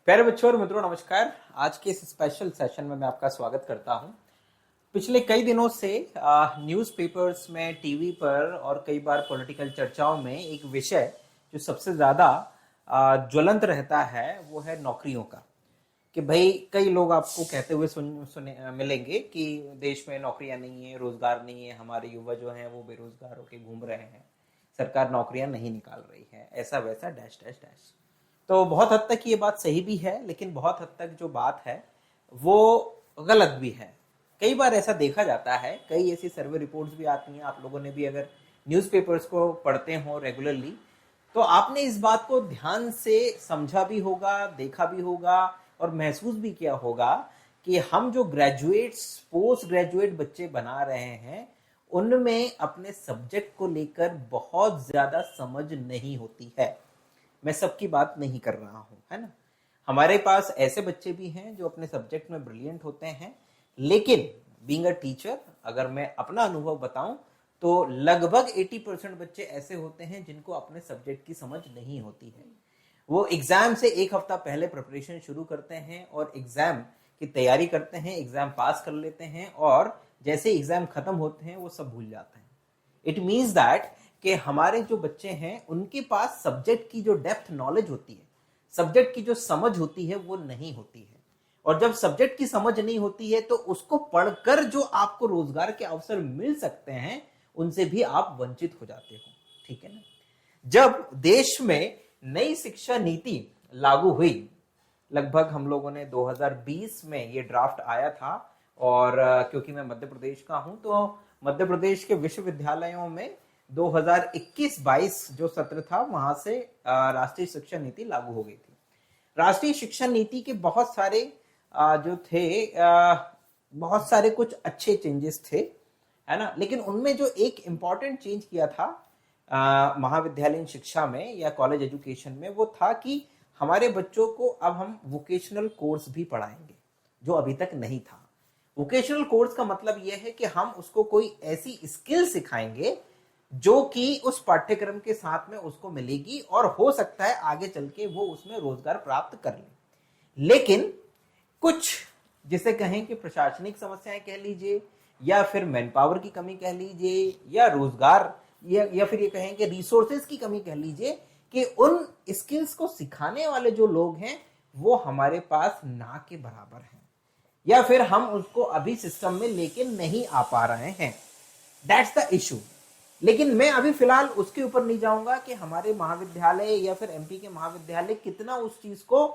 प्यारे बच्चों और मित्रों, नमस्कार। आज के इस स्पेशल सेशन में मैं आपका स्वागत करता हूं। पिछले कई दिनों से न्यूज़पेपर्स में, टीवी पर और कई बार पॉलिटिकल चर्चाओं में एक विषय जो सबसे ज़्यादा ज्वलंत रहता है वो है नौकरियों का। कि भाई कई लोग आपको कहते हुए सुने मिलेंगे कि देश में नौकरियां नहीं है, रोजगार नहीं है, हमारे युवा जो हैं वो बेरोजगार होकर घूम रहे हैं, सरकार नौकरियां नहीं निकाल रही है, ऐसा वैसा डैश डैश डैश। तो बहुत हद तक ये बात सही भी है, लेकिन बहुत हद तक जो बात है वो गलत भी है। कई बार ऐसा देखा जाता है, कई ऐसी सर्वे रिपोर्ट्स भी आती हैं, आप लोगों ने भी अगर न्यूज़पेपर्स को पढ़ते हो रेगुलरली तो आपने इस बात को ध्यान से समझा भी होगा, देखा भी होगा और महसूस भी किया होगा कि हम जो ग्रेजुएट्स, पोस्ट ग्रेजुएट बच्चे बना रहे हैं उनमें अपने सब्जेक्ट को लेकर बहुत ज्यादा समझ नहीं होती है। मैं सबकी बात नहीं कर रहा हूं, है ना। हमारे पास ऐसे बच्चे भी हैं जो अपने सब्जेक्ट में ब्रिलियंट होते हैं, लेकिन बीइंग अ टीचर अगर मैं अपना अनुभव बताऊं तो लगभग 80% बच्चे ऐसे होते हैं जिनको अपने सब्जेक्ट की समझ नहीं होती है। वो एग्जाम से एक हफ्ता पहले प्रिपरेशन शुरू करते हैं और एग्जाम की तैयारी करते हैं, एग्जाम पास कर लेते हैं और जैसे एग्जाम खत्म होते हैं वो सब भूल जाते हैं। इट मीन्स दैट कि हमारे जो बच्चे हैं उनके पास सब्जेक्ट की जो डेप्थ नॉलेज होती है, सब्जेक्ट की जो समझ होती है वो नहीं होती है। और जब सब्जेक्ट की समझ नहीं होती है तो उसको पढ़कर जो आपको रोजगार के अवसर मिल सकते हैं उनसे भी आप वंचित हो जाते हो, ठीक है ना। जब देश में नई शिक्षा नीति लागू हुई, लगभग हम लोगों ने 2020 में ये ड्राफ्ट आया था और क्योंकि मैं मध्य प्रदेश का हूं तो मध्य प्रदेश के विश्वविद्यालयों में 2021-22 जो सत्र था वहां से राष्ट्रीय शिक्षा नीति लागू हो गई थी। राष्ट्रीय शिक्षा नीति के बहुत सारे जो थे बहुत सारे कुछ अच्छे चेंजेस थे, है ना। लेकिन उनमें जो एक इंपॉर्टेंट चेंज किया था महाविद्यालयीन शिक्षा में या कॉलेज एजुकेशन में, वो था कि हमारे बच्चों को अब हम वोकेशनल कोर्स भी पढ़ाएंगे जो अभी तक नहीं था। वोकेशनल कोर्स का मतलब यह है कि हम उसको कोई ऐसी स्किल सिखाएंगे जो कि उस पाठ्यक्रम के साथ में उसको मिलेगी और हो सकता है आगे चल के वो उसमें रोजगार प्राप्त कर ले। लेकिन कुछ जिसे कहें कि प्रशासनिक समस्याएं कह लीजिए या फिर मैन पावर की कमी कह लीजिए या रोजगार या फिर ये कहें कि रिसोर्सेज की कमी कह लीजिए कि उन स्किल्स को सिखाने वाले जो लोग हैं वो हमारे पास ना के बराबर हैं या फिर हम उसको अभी सिस्टम में लेके नहीं आ पा रहे हैं। That's the issue. लेकिन मैं अभी फिलहाल उसके ऊपर नहीं जाऊंगा कि हमारे महाविद्यालय या फिर एमपी के महाविद्यालय कितना उस चीज को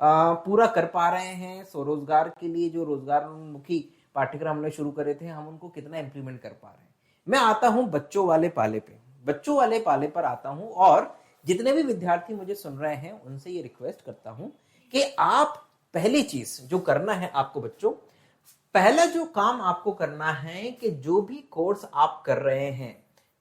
पूरा कर पा रहे हैं। स्वरोजगार के लिए जो रोजगारोन्मुखी पाठ्यक्रम हमने शुरू करे थे हम उनको कितना इंप्लीमेंट कर पा रहे हैं। मैं आता हूं बच्चों वाले पाले पे, बच्चों वाले पाले पर आता हूं और जितने भी विद्यार्थी मुझे सुन रहे हैं उनसे ये रिक्वेस्ट करता हूं कि आप पहली चीज जो करना है आपको बच्चों, पहला जो काम आपको करना है कि जो भी कोर्स आप कर रहे हैं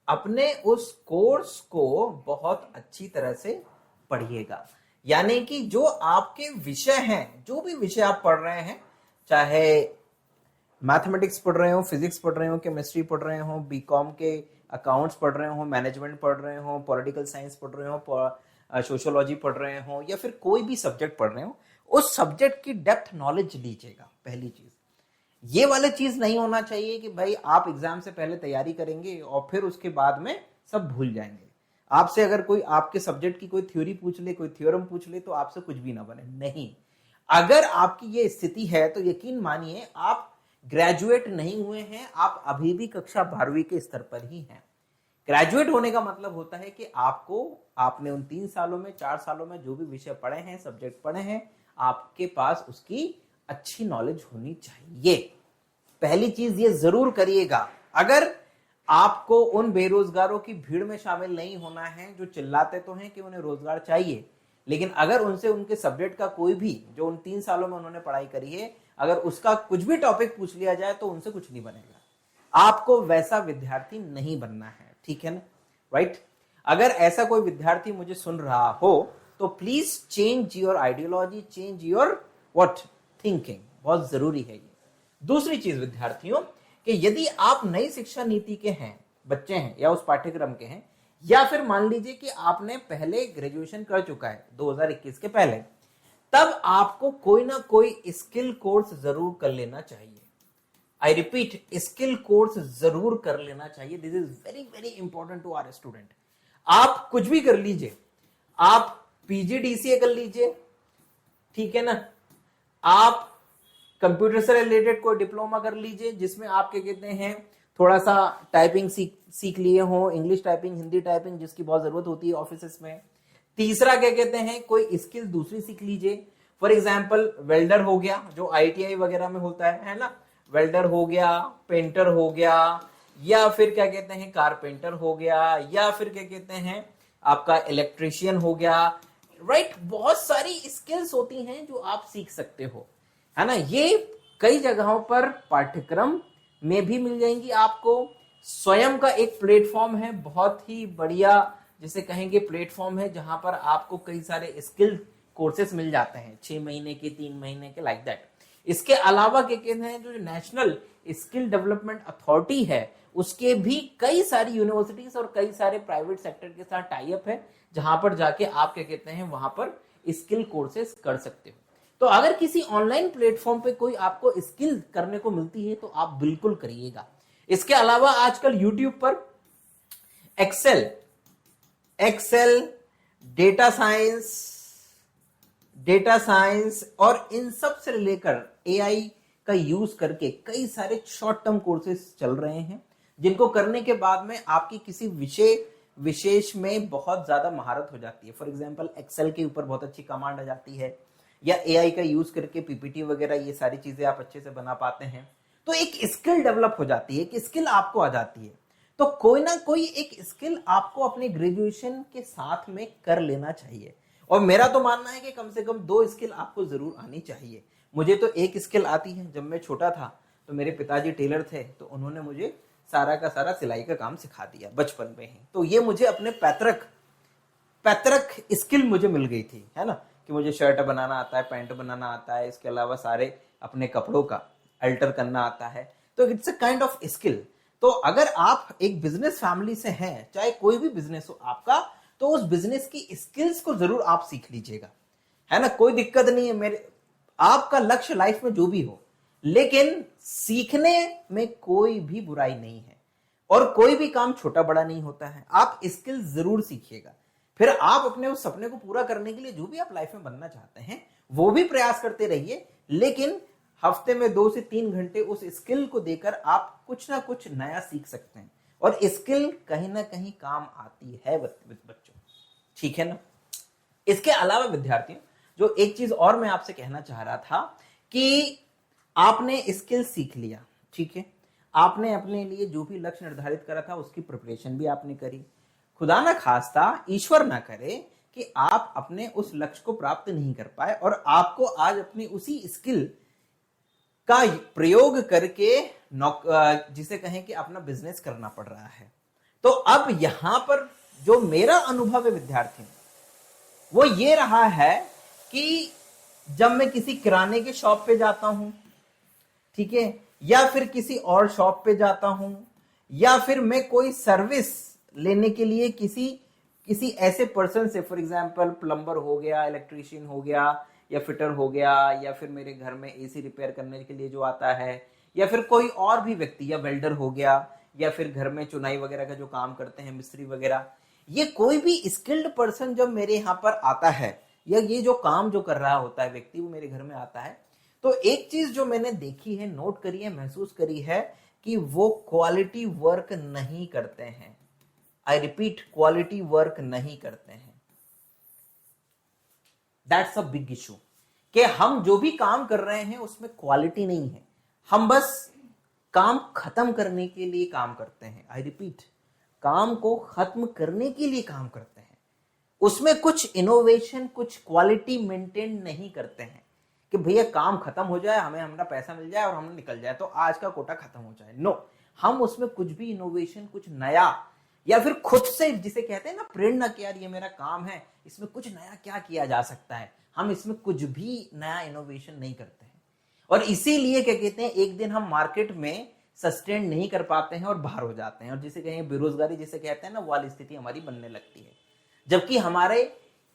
अपने उस कोर्स को बहुत अच्छी तरह से पढ़िएगा। यानी कि जो आपके विषय हैं, जो भी विषय आप पढ़ रहे हैं, चाहे मैथमेटिक्स पढ़ रहे हो, फिजिक्स पढ़ रहे हो, केमिस्ट्री पढ़ रहे हो, बीकॉम के अकाउंट्स पढ़ रहे हो, मैनेजमेंट पढ़ रहे हो, पॉलिटिकल साइंस पढ़ रहे हो, सोशियोलॉजी पढ़ रहे हो या फिर कोई भी सब्जेक्ट पढ़ रहे हो, उस सब्जेक्ट की डेप्थ नॉलेज लीजिएगा। पहली चीज ये वाली चीज नहीं होना चाहिए कि भाई आप एग्जाम से पहले तैयारी करेंगे और फिर उसके बाद में सब भूल जाएंगे। आपसे अगर कोई आपके सब्जेक्ट की कोई थ्योरी पूछ ले, कोई थ्योरम पूछ ले तो आपसे कुछ भी ना बने। नहीं, अगर आपकी ये स्थिति है तो यकीन मानिए आप ग्रेजुएट नहीं हुए हैं, आप अभी भी कक्षा 12वीं के स्तर पर ही हैं। ग्रेजुएट होने का मतलब होता है कि आपने उन 3 सालों में, 4 सालों में जो भी विषय पढ़े हैं, सब्जेक्ट पढ़े हैं, आपके पास उसकी अच्छी नॉलेज होनी चाहिए। पहली चीज ये जरूर करिएगा। अगर आपको उन बेरोजगारों की भीड़ में शामिल नहीं होना है जो चिल्लाते तो हैं कि उन्हें रोजगार चाहिए, लेकिन अगर उनसे उनके सब्जेक्ट का कोई भी जो उन 3 सालों में उन्होंने पढ़ाई करी है, अगर उसका कुछ भी टॉपिक पूछ लिया जाए तो उनसे कुछ नहीं बनेगा। आपको वैसा विद्यार्थी नहीं बनना है, ठीक है ना, राइट। अगर ऐसा कोई विद्यार्थी मुझे सुन रहा हो तो please change your ideology, change your what thinking, बहुत जरूरी है ये। दूसरी चीज विद्यार्थियों कि यदि आप नई शिक्षा नीति के हैं, बच्चे हैं या उस पाठ्यक्रम के हैं, या फिर मान लीजिए कि आपने पहले ग्रेजुएशन कर चुका है 2021 के पहले, तब आपको कोई ना कोई स्किल कोर्स जरूर कर लेना चाहिए। आई रिपीट, स्किल कोर्स जरूर कर लेना चाहिए। This is very very important to our student. आप कुछ भी कर लीजिए, आप पीजीडीसीए कर लीजिए, ठीक है ना, आप कंप्यूटर से रिलेटेड कोई डिप्लोमा कर लीजिए जिसमें आप क्या कहते हैं थोड़ा सा टाइपिंग सीख लिए हो, इंग्लिश टाइपिंग, हिंदी टाइपिंग, जिसकी बहुत जरूरत होती है ऑफिस में। तीसरा क्या कहते हैं कोई स्किल दूसरी सीख लीजिए। फॉर एग्जाम्पल वेल्डर हो गया, जो आईटीआई वगैरह में होता है ना, वेल्डर हो गया, पेंटर हो गया, या फिर क्या कहते हैं कारपेंटर हो गया, या फिर क्या कहते हैं आपका इलेक्ट्रिशियन हो गया, राइट। बहुत सारी स्किल्स होती हैं जो आप सीख सकते हो, है ना। ये कई जगहों पर पाठ्यक्रम में भी मिल जाएंगी आपको। स्वयं का एक प्लेटफॉर्म है, बहुत ही बढ़िया जिसे कहेंगे प्लेटफॉर्म है, जहां पर आपको कई सारे स्किल कोर्सेस मिल जाते हैं 6 महीने के, 3 महीने के, लाइक दैट। इसके अलावा क्या कहते हैं जो नेशनल स्किल डेवलपमेंट अथॉरिटी है, उसके भी कई सारी यूनिवर्सिटीज और कई सारे प्राइवेट सेक्टर के साथ टाई अप है, जहां पर जाके आप क्या कहते हैं वहां पर स्किल कोर्सेस कर सकते हो। तो अगर किसी ऑनलाइन प्लेटफॉर्म पे कोई आपको स्किल करने को मिलती है तो आप बिल्कुल करिएगा। इसके अलावा आजकल यूट्यूब पर एक्सेल, डेटा साइंस और इन सब से लेकर एआई का यूज करके कई सारे शॉर्ट टर्म कोर्सेज चल रहे हैं, जिनको करने के बाद में आपकी किसी विशेष में बहुत ज्यादा महारत हो जाती है। फॉर एग्जांपल एक्सेल के ऊपर बहुत अच्छी कमांड आ जाती है, या एआई का यूज करके पीपीटी वगैरह ये सारी चीजें आप अच्छे से बना पाते हैं। तो एक स्किल डेवलप हो जाती है, एक स्किल आपको आ जाती है। तो कोई ना कोई एक स्किल आपको अपने ग्रेजुएशन के साथ में कर लेना चाहिए। और मेरा तो मानना है कि कम से कम 2 स्किल आपको जरूर आनी चाहिए। मुझे तो एक स्किल आती है। जब मैं छोटा था तो मेरे पिताजी टेलर थे, तो उन्होंने मुझे सारा का सारा सिलाई का काम सिखा दिया बचपन में ही। तो ये मुझे अपने पैतृक स्किल मुझे मिल गई थी, है ना, कि मुझे शर्ट बनाना आता है, पैंट बनाना आता है, इसके अलावा सारे अपने कपड़ों का अल्टर करना आता है। तो it's a kind of skill. तो अगर आप एक बिजनेस फैमिली से हैं, चाहे कोई भी बिजनेस हो आपका, तो उस बिजनेस की स्किल्स को जरूर आप सीख लीजिएगा, है ना। कोई दिक्कत नहीं है, मेरे आपका लक्ष्य लाइफ में जो भी हो, लेकिन सीखने में कोई भी बुराई नहीं है। और कोई भी काम छोटा बड़ा नहीं होता है। आप स्किल जरूर सीखिएगा, फिर आप अपने उस सपने को पूरा करने के लिए जो भी आप लाइफ में बनना चाहते हैं वो भी प्रयास करते रहिए। लेकिन हफ्ते में 2 से 3 घंटे उस स्किल को देकर आप कुछ ना कुछ नया सीख सकते हैं, और स्किल कहीं ना कहीं काम आती है बच्चों, ठीक है ना। इसके अलावा विद्यार्थियों, जो एक चीज और मैं आपसे कहना चाह रहा था कि आपने स्किल सीख लिया, ठीक है, आपने अपने लिए जो भी लक्ष्य निर्धारित करा था उसकी प्रिपरेशन भी आपने करी। खुदा ना खास्ता, ईश्वर ना करे कि आप अपने उस लक्ष्य को प्राप्त नहीं कर पाए और आपको आज अपनी उसी स्किल का प्रयोग करके जिसे कहें कि अपना बिजनेस करना पड़ रहा है। तो अब यहां पर जो मेरा अनुभव है विद्यार्थियों, वो ये रहा है कि जब मैं किसी किराने के शॉप पे जाता हूं, ठीक है, या फिर किसी और शॉप पे जाता हूं, या फिर मैं कोई सर्विस लेने के लिए किसी ऐसे पर्सन से, फॉर एग्जांपल प्लम्बर हो गया, इलेक्ट्रिशियन हो गया, या फिटर हो गया, या फिर मेरे घर में एसी रिपेयर करने के लिए जो आता है, या फिर कोई और भी व्यक्ति, या वेल्डर हो गया, या फिर घर में चुनाई वगैरह का जो काम करते हैं मिस्त्री वगैरह, ये कोई भी स्किल्ड पर्सन जब मेरे यहाँ पर आता है, या ये जो काम जो कर रहा होता है व्यक्ति, वो मेरे घर में आता है, तो एक चीज जो मैंने देखी है, नोट करी है, महसूस करी है कि वो क्वालिटी वर्क नहीं करते हैं। आई रिपीट, क्वालिटी वर्क नहीं करते हैं। दैट्स अ बिग इशू कि हम जो भी काम कर रहे हैं उसमें क्वालिटी नहीं है। हम बस काम खत्म करने के लिए काम करते हैं। आई रिपीट, काम को खत्म करने के लिए काम करते हैं, उसमें कुछ इनोवेशन, कुछ क्वालिटी मेंटेन नहीं करते हैं कि भैया काम खत्म हो जाए, हमें हमारा पैसा मिल जाए और हम निकल जाए, तो आज का कोटा खत्म हो जाए। नो, हम उसमें कुछ भी इनोवेशन, कुछ नया या फिर खुद से, जिसे कहते हैं ना प्रेरणा, कि यार ये मेरा काम है, इसमें कुछ नया क्या किया जा सकता है, हम इसमें कुछ भी नया इनोवेशन नहीं करते हैं। और इसीलिए क्या कहते हैं, एक दिन हम मार्केट में सस्टेन नहीं कर पाते हैं और बाहर हो जाते हैं, और जिसे कहें बेरोजगारी, जिसे कहते हैं ना, वाली स्थिति हमारी बनने लगती है। जबकि हमारे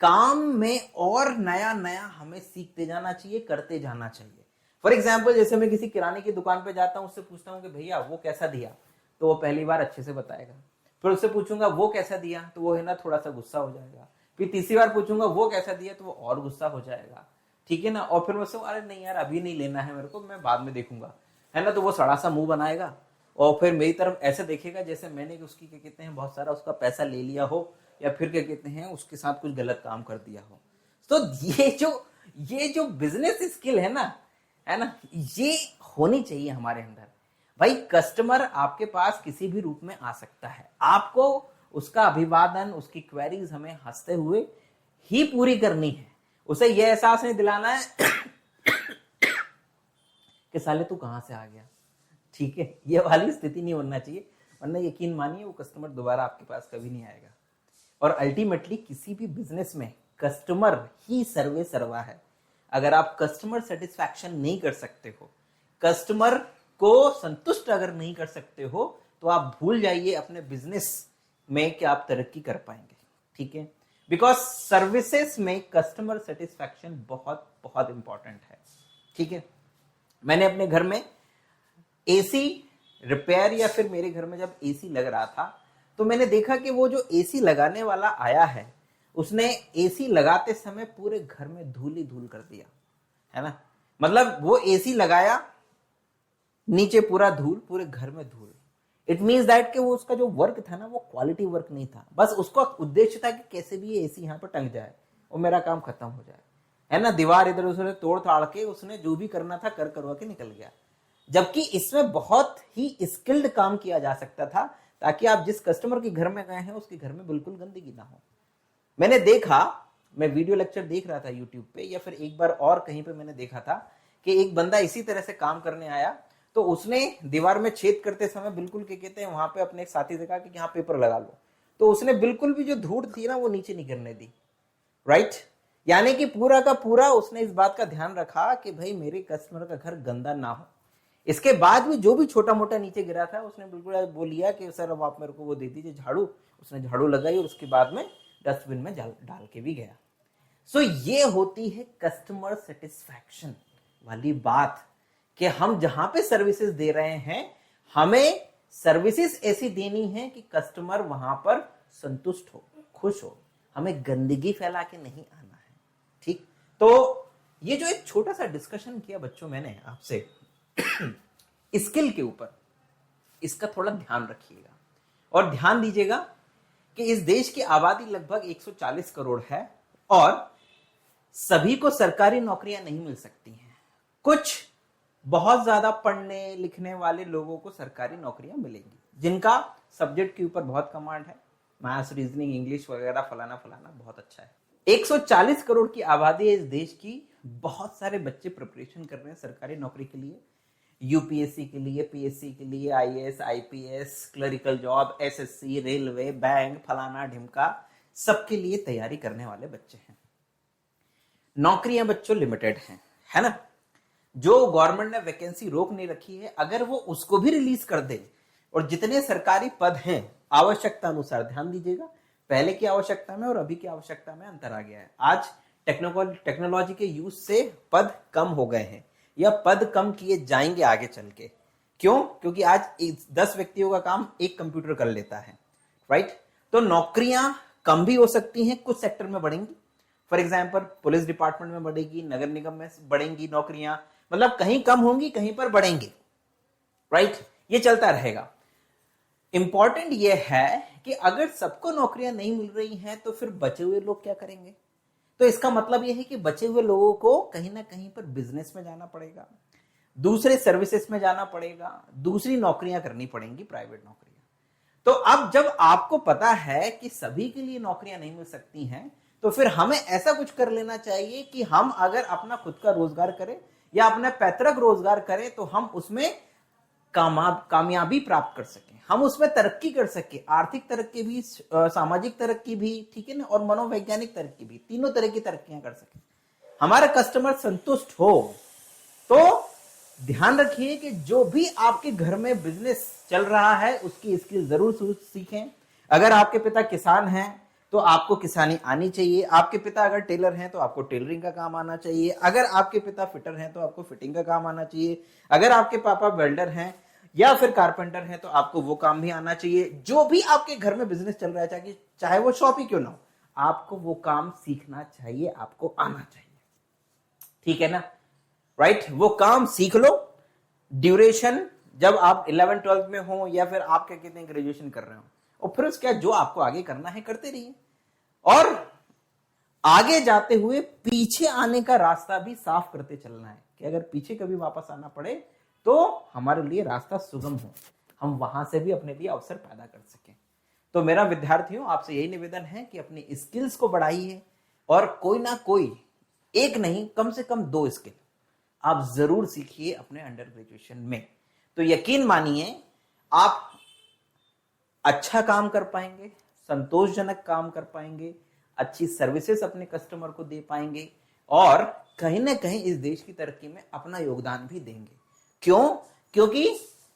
काम में और नया नया हमें सीखते जाना चाहिए, करते जाना चाहिए। फॉर एग्जाम्पल, जैसे मैं किसी किराने की दुकान पे जाता हूं, उससे पूछता हूं कि भैया वो कैसा दिया, तो वो पहली बार अच्छे से बताएगा। फिर उससे पूछूंगा वो कैसा दिया, तो वो है ना थोड़ा सा गुस्सा हो जाएगा। फिर तीसरी बार पूछूंगा वो कैसा दिया, तो वो और गुस्सा हो जाएगा, ठीक है ना। और फिर मुझसे अरे नहीं यार अभी नहीं लेना है मेरे को, मैं बाद में देखूंगा, है ना। तो वो सड़ा सा मुंह बनाएगा और फिर मेरी तरफ ऐसे देखेगा जैसे मैंने उसकी क्या कहते हैं बहुत सारा उसका पैसा ले लिया हो, या फिर क्या कहते हैं उसके साथ कुछ गलत काम कर दिया हो। तो ये जो बिजनेस स्किल है ना, ये होनी चाहिए हमारे अंदर। भाई कस्टमर आपके पास किसी भी रूप में आ सकता है, आपको उसका अभिवादन, उसकी क्वेरीज हमें हंसते हुए ही पूरी करनी है। उसे यह एहसास नहीं दिलाना है कि साले तू कहां से आ गया, ठीक है, ये वाली स्थिति नहीं होना चाहिए, वरना यकीन मानिए वो कस्टमर दोबारा आपके पास कभी नहीं आएगा। और अल्टीमेटली किसी भी बिजनेस में कस्टमर ही सर्वे सर्वा है। अगर आप कस्टमर सेटिस्फैक्शन नहीं कर सकते हो, कस्टमर को संतुष्ट अगर नहीं कर सकते हो, तो आप भूल जाइए अपने बिजनेस में कि आप तरक्की कर पाएंगे, ठीक है। बिकॉज सर्विसेज में कस्टमर सेटिस्फैक्शन बहुत बहुत इंपॉर्टेंट है, ठीक है। मैंने अपने घर में एसी रिपेयर, या फिर मेरे घर में जब एसी लग रहा था, तो मैंने देखा कि वो जो एसी लगाने वाला आया है, उसने एसी लगाते समय पूरे घर में धूल ही धूल कर दिया, है ना। मतलब वो एसी लगाया, नीचे पूरा धूल, पूरे घर में धूल। इट मीन्स दैट कि वो उसका जो वर्क था ना, वो क्वालिटी वर्क नहीं था, बस उसका उद्देश्य था कि कैसे भी ये एसी यहाँ पर टंग जाए और मेरा काम खत्म हो जाए, है ना। दीवार इधर उधर तोड़ ताड़ के उसने जो भी करना था कर करवा के निकल गया। जबकि इसमें बहुत ही स्किल्ड काम किया जा सकता था, ताकि आप जिस कस्टमर के घर में गए हैं उसके घर में बिल्कुल गंदगी ना हो। मैंने देखा, मैं वीडियो लेक्चर देख रहा था यूट्यूब पे, या फिर एक बार और कहीं पे मैंने देखा था कि एक बंदा इसी तरह से काम करने आया, तो उसने दीवार में छेद करते समय बिल्कुल क्या कहते हैं वहां पे अपने एक साथी से कहा कि यहाँ पेपर लगा लो, तो उसने बिल्कुल भी जो धूड़ थी ना वो नीचे नहीं गिरने दी, राइट। यानी कि पूरा का पूरा उसने इस बात का ध्यान रखा कि भाई मेरे कस्टमर का घर गंदा ना हो। इसके बाद भी जो भी छोटा मोटा नीचे गिरा था, उसने बिल्कुल बोल लिया कि सर अब आप मेरे को वो दे दीजिए झाड़ू। उसने झाड़ू लगाई और उसके बाद में डस्टबिन में डाल के भी गया। सो ये होती है कस्टमर सेटिस्फैक्शन वाली बात, कि हम जहां पे सर्विसेज दे रहे हैं, हमें सर्विसेज ऐसी देनी है कि कस्टमर वहां पर संतुष्ट हो, खुश हो, हमें गंदगी फैला के नहीं आना है, ठीक। तो ये जो एक छोटा सा डिस्कशन किया बच्चों मैंने आपसे स्किल के ऊपर, इसका थोड़ा ध्यान रखिएगा और ध्यान दीजिएगा कि इस देश की आबादी लगभग 140 करोड़ है और सभी को सरकारी नौकरियां नहीं मिल सकती हैं। कुछ बहुत ज्यादा पढ़ने लिखने वाले लोगों को सरकारी नौकरियां मिलेंगी, जिनका सब्जेक्ट के ऊपर बहुत कमांड है, मैथ्स, रीजनिंग, इंग्लिश वगैरह फलाना फलाना बहुत अच्छा है। 140 करोड़ की आबादी है इस देश की, बहुत सारे बच्चे प्रिपरेशन कर रहे हैं सरकारी नौकरी के लिए, यूपीएससी के लिए, पीएससी के लिए, IAS, IPS, clerical job, SSC, railway, bank, फलाना ढिमका, सबके लिए तैयारी करने वाले बच्चे हैं। नौकरियां बच्चों लिमिटेड हैं, है ना। जो गवर्नमेंट ने वैकेंसी रोक नहीं रखी है, अगर वो उसको भी रिलीज कर दे, और जितने सरकारी पद हैं आवश्यकता अनुसार, ध्यान दीजिएगा पहले की आवश्यकता में और अभी की आवश्यकता में अंतर आ गया है। आज टेक्नोलॉजी के यूज से पद कम हो गए हैं, या पद कम किए जाएंगे आगे चल के। क्यों? क्योंकि आज 10 व्यक्तियों का काम एक कंप्यूटर कर लेता है, राइट। तो नौकरियां कम भी हो सकती हैं, कुछ सेक्टर में बढ़ेंगी। फॉर एग्जाम्पल पुलिस डिपार्टमेंट में बढ़ेगी, नगर निगम में बढ़ेंगी नौकरियां, मतलब कहीं कम होंगी कहीं पर बढ़ेंगी, राइट। ये चलता रहेगा। इंपॉर्टेंट ये है कि अगर सबको नौकरियां नहीं मिल रही हैं, तो फिर बचे हुए लोग क्या करेंगे। तो इसका मतलब यह है कि बचे हुए लोगों को कहीं ना कहीं पर बिजनेस में जाना पड़ेगा, दूसरे सर्विसेज में जाना पड़ेगा, दूसरी नौकरियां करनी पड़ेंगी, प्राइवेट नौकरियां। तो अब जब आपको पता है कि सभी के लिए नौकरियां नहीं मिल सकती हैं, तो फिर हमें ऐसा कुछ कर लेना चाहिए कि हम अगर अपना खुद का रोजगार करें या अपना पैतृक रोजगार करें, तो हम उसमें कामयाबी प्राप्त कर सकें, हम उसमें तरक्की कर सके, आर्थिक तरक्की भी, सामाजिक तरक्की भी, ठीक है ना, और मनोवैज्ञानिक तरक्की भी, तीनों तरह की तरक्कियां कर सके, हमारा कस्टमर संतुष्ट हो, तो ध्यान रखिए कि जो भी आपके घर में बिजनेस चल रहा है उसकी स्किल जरूर सीखें। अगर आपके पिता किसान हैं तो आपको किसानी आनी चाहिए, आपके पिता अगर टेलर हैं तो आपको टेलरिंग का काम आना चाहिए, अगर आपके पिता फिटर हैं तो आपको फिटिंग का काम आना चाहिए, अगर आपके पापा वेल्डर हैं या फिर कारपेंटर हैं तो आपको वो काम भी आना चाहिए। जो भी आपके घर में बिजनेस चल रहा है, चाहे वो शॉप ही क्यों ना हो, आपको वो काम सीखना चाहिए, आपको आना चाहिए, ठीक है ना, राइट? वो काम सीख लो। ड्यूरेशन जब आप 11th-12th में हो या फिर आप क्या कहते हैं ग्रेजुएशन कर रहे हो, और फिर उसके बाद जो आपको आगे करना है करते रहिए, और आगे जाते हुए पीछे आने का रास्ता भी साफ करते चलना है कि अगर पीछे कभी वापस आना पड़े तो हमारे लिए रास्ता सुगम हो, हम वहां से भी अपने लिए अवसर पैदा कर सकें। तो मेरा विद्यार्थियों आपसे यही निवेदन है कि अपनी स्किल्स को बढ़ाइए, और कोई ना कोई, एक नहीं कम से कम 2 स्किल आप जरूर सीखिए अपने अंडर ग्रेजुएशन में। तो यकीन मानिए आप अच्छा काम कर पाएंगे, संतोषजनक काम कर पाएंगे, अच्छी सर्विसेज अपने कस्टमर को दे पाएंगे, और कहीं ना कहीं इस देश की तरक्की में अपना योगदान भी देंगे। क्यों? क्योंकि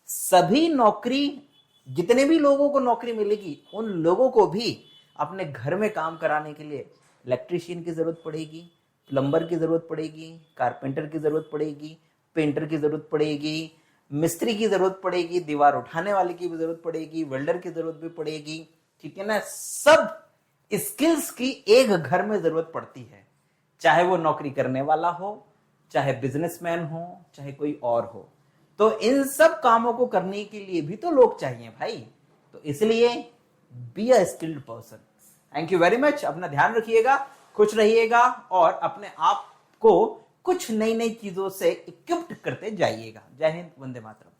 सभी नौकरी, जितने भी लोगों को नौकरी मिलेगी, उन लोगों को भी अपने घर में काम कराने के लिए इलेक्ट्रीशियन की जरूरत पड़ेगी, प्लम्बर की जरूरत पड़ेगी, कारपेंटर की जरूरत पड़ेगी, पेंटर की जरूरत पड़ेगी, मिस्त्री की जरूरत पड़ेगी, दीवार उठाने वाले की भी जरूरत पड़ेगी, वेल्डर की जरूरत भी पड़ेगी, ठीक है ना। सब स्किल्स की एक घर में जरूरत पड़ती है, चाहे वो नौकरी करने वाला हो, चाहे बिजनेसमैन हो, चाहे कोई और हो। तो इन सब कामों को करने के लिए भी तो लोग चाहिए भाई। तो इसलिए be a skilled person. Thank you very much. अपना ध्यान रखिएगा, खुश रहिएगा, और अपने आप को कुछ नई नई चीजों से इक्विप्ड करते जाइएगा। जय हिंद, वंदे मातरम।